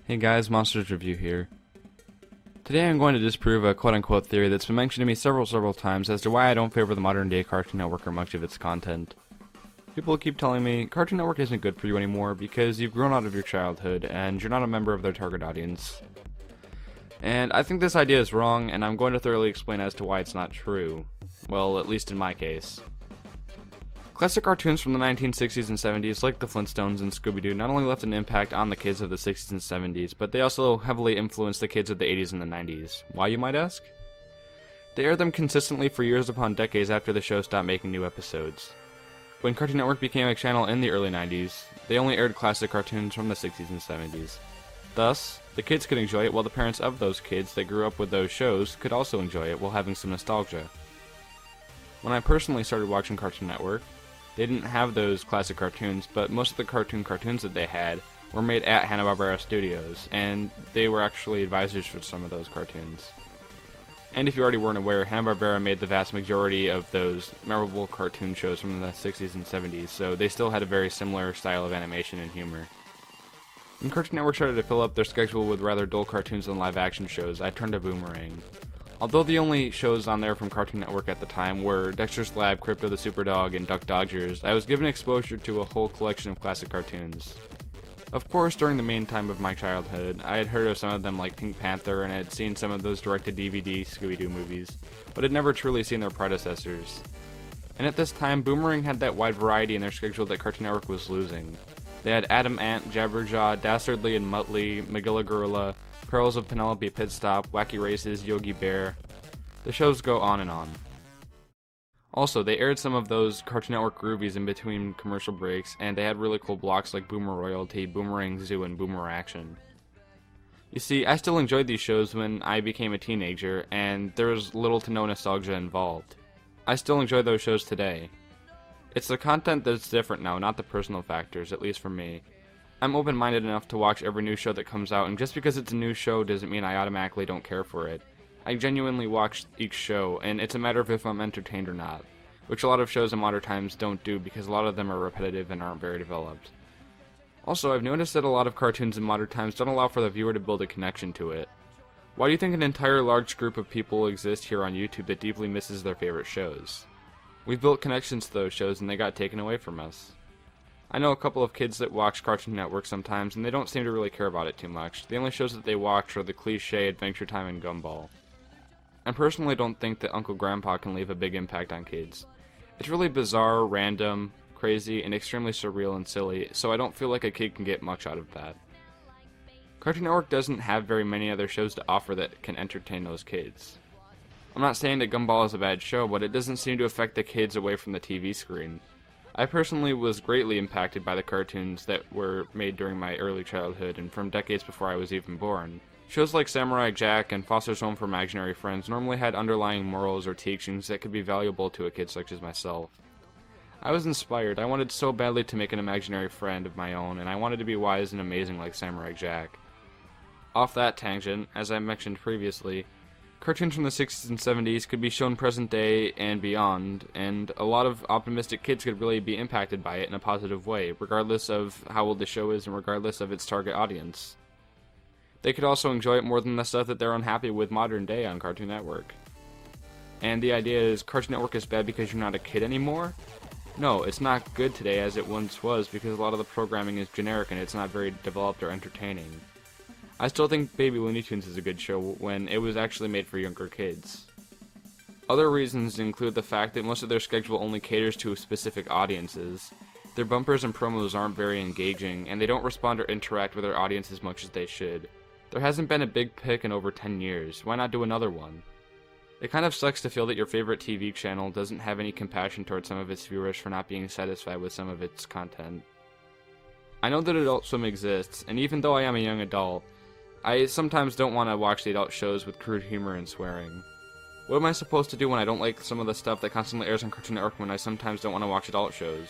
Hey guys, MonstersReview here. Today I'm going to disprove a quote-unquote theory that's been mentioned to me several times as to why I don't favor the modern-day Cartoon Network or much of its content. People keep telling me, Cartoon Network isn't good for you anymore because you've grown out of your childhood and you're not a member of their target audience. And I think this idea is wrong, and I'm going to thoroughly explain as to why it's not true. Well, at least in my case. Classic cartoons from the 1960s and 70s, like the Flintstones and Scooby-Doo, not only left an impact on the kids of the 60s and 70s, but they also heavily influenced the kids of the 80s and the 90s. Why, you might ask? They aired them consistently for years upon decades after the show stopped making new episodes. When Cartoon Network became a channel in the early 90s, they only aired classic cartoons from the 60s and 70s. Thus, the kids could enjoy it while the parents of those kids that grew up with those shows could also enjoy it while having some nostalgia. When I personally started watching Cartoon Network, they didn't have those classic cartoons, but most of the cartoons that they had were made at Hanna-Barbera Studios, and they were actually advisors for some of those cartoons. And if you already weren't aware, Hanna-Barbera made the vast majority of those memorable cartoon shows from the 60s and 70s, so they still had a very similar style of animation and humor. When Cartoon Network started to fill up their schedule with rather dull cartoons and live-action shows, I turned to Boomerang. Although the only shows on there from Cartoon Network at the time were Dexter's Lab, Crypto the Superdog, and Duck Dodgers, I was given exposure to a whole collection of classic cartoons. Of course, during the main time of my childhood, I had heard of some of them like Pink Panther and had seen some of those direct-to-DVD Scooby-Doo movies, but had never truly seen their predecessors. And at this time, Boomerang had that wide variety in their schedule that Cartoon Network was losing. They had Adam Ant, Jabberjaw, Dastardly and Muttley, Magilla Gorilla, Pearls of Penelope Pitstop, Wacky Races, Yogi Bear. The shows go on and on. Also, they aired some of those Cartoon Network groovies in between commercial breaks, and they had really cool blocks like Boomer Royalty, Boomerang Zoo, and Boomer Action. You see, I still enjoyed these shows when I became a teenager, and there was little to no nostalgia involved. I still enjoy those shows today. It's the content that's different now, not the personal factors, at least for me. I'm open-minded enough to watch every new show that comes out, and just because it's a new show doesn't mean I automatically don't care for it. I genuinely watch each show, and it's a matter of if I'm entertained or not, which a lot of shows in modern times don't do because a lot of them are repetitive and aren't very developed. Also, I've noticed that a lot of cartoons in modern times don't allow for the viewer to build a connection to it. Why do you think an entire large group of people exist here on YouTube that deeply misses their favorite shows? We've built connections to those shows and they got taken away from us. I know a couple of kids that watch Cartoon Network sometimes, and they don't seem to really care about it too much. The only shows that they watch are the cliché Adventure Time and Gumball. I personally don't think that Uncle Grandpa can leave a big impact on kids. It's really bizarre, random, crazy, and extremely surreal and silly, so I don't feel like a kid can get much out of that. Cartoon Network doesn't have very many other shows to offer that can entertain those kids. I'm not saying that Gumball is a bad show, but it doesn't seem to affect the kids away from the TV screen. I personally was greatly impacted by the cartoons that were made during my early childhood and from decades before I was even born. Shows like Samurai Jack and Foster's Home for Imaginary Friends normally had underlying morals or teachings that could be valuable to a kid such as myself. I was inspired. I wanted so badly to make an imaginary friend of my own, and I wanted to be wise and amazing like Samurai Jack. Off that tangent, as I mentioned previously, cartoons from the 60s and 70s could be shown present day and beyond, and a lot of optimistic kids could really be impacted by it in a positive way, regardless of how old the show is and regardless of its target audience. They could also enjoy it more than the stuff that they're unhappy with modern day on Cartoon Network. And the idea is Cartoon Network is bad because you're not a kid anymore? No, it's not good today as it once was because a lot of the programming is generic and it's not very developed or entertaining. I still think Baby Looney Tunes is a good show when it was actually made for younger kids. Other reasons include the fact that most of their schedule only caters to specific audiences. Their bumpers and promos aren't very engaging, and they don't respond or interact with their audience as much as they should. There hasn't been a big pick in over 10 years, why not do another one? It kind of sucks to feel that your favorite TV channel doesn't have any compassion towards some of its viewers for not being satisfied with some of its content. I know that Adult Swim exists, and even though I am a young adult, I sometimes don't want to watch the adult shows with crude humor and swearing. What am I supposed to do when I don't like some of the stuff that constantly airs on Cartoon Network when I sometimes don't want to watch adult shows?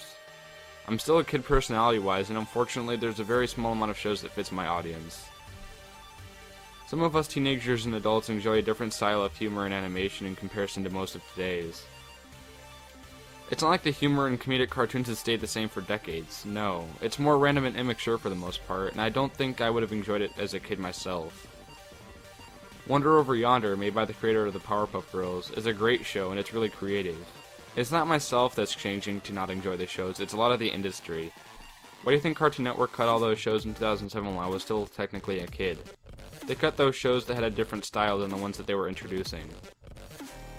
I'm still a kid personality-wise, and unfortunately there's a very small amount of shows that fits my audience. Some of us teenagers and adults enjoy a different style of humor and animation in comparison to most of today's. It's not like the humor and comedic cartoons have stayed the same for decades. No. It's more random and immature for the most part, and I don't think I would have enjoyed it as a kid myself. Wonder Over Yonder, made by the creator of the Powerpuff Girls, is a great show and it's really creative. It's not myself that's changing to not enjoy the shows, it's a lot of the industry. Why do you think Cartoon Network cut all those shows in 2007 while I was still technically a kid? They cut those shows that had a different style than the ones that they were introducing.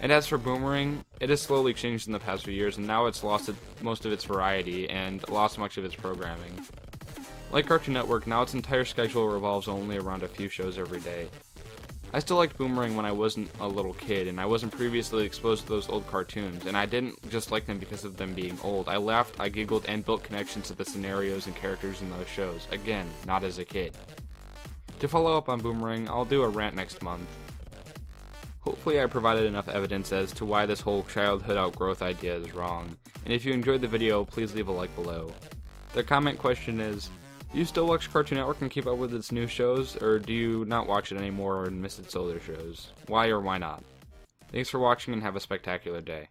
And as for Boomerang, it has slowly changed in the past few years, and now it's lost most of its variety and lost much of its programming. Like Cartoon Network, now its entire schedule revolves only around a few shows every day. I still liked Boomerang when I wasn't a little kid, and I wasn't previously exposed to those old cartoons, and I didn't just like them because of them being old. I laughed, I giggled, and built connections to the scenarios and characters in those shows. Again, not as a kid. To follow up on Boomerang, I'll do a rant next month. Hopefully I provided enough evidence as to why this whole childhood outgrowth idea is wrong, and if you enjoyed the video, please leave a like below. The comment question is, do you still watch Cartoon Network and keep up with its new shows, or do you not watch it anymore and miss its older shows? Why or why not? Thanks for watching and have a spectacular day.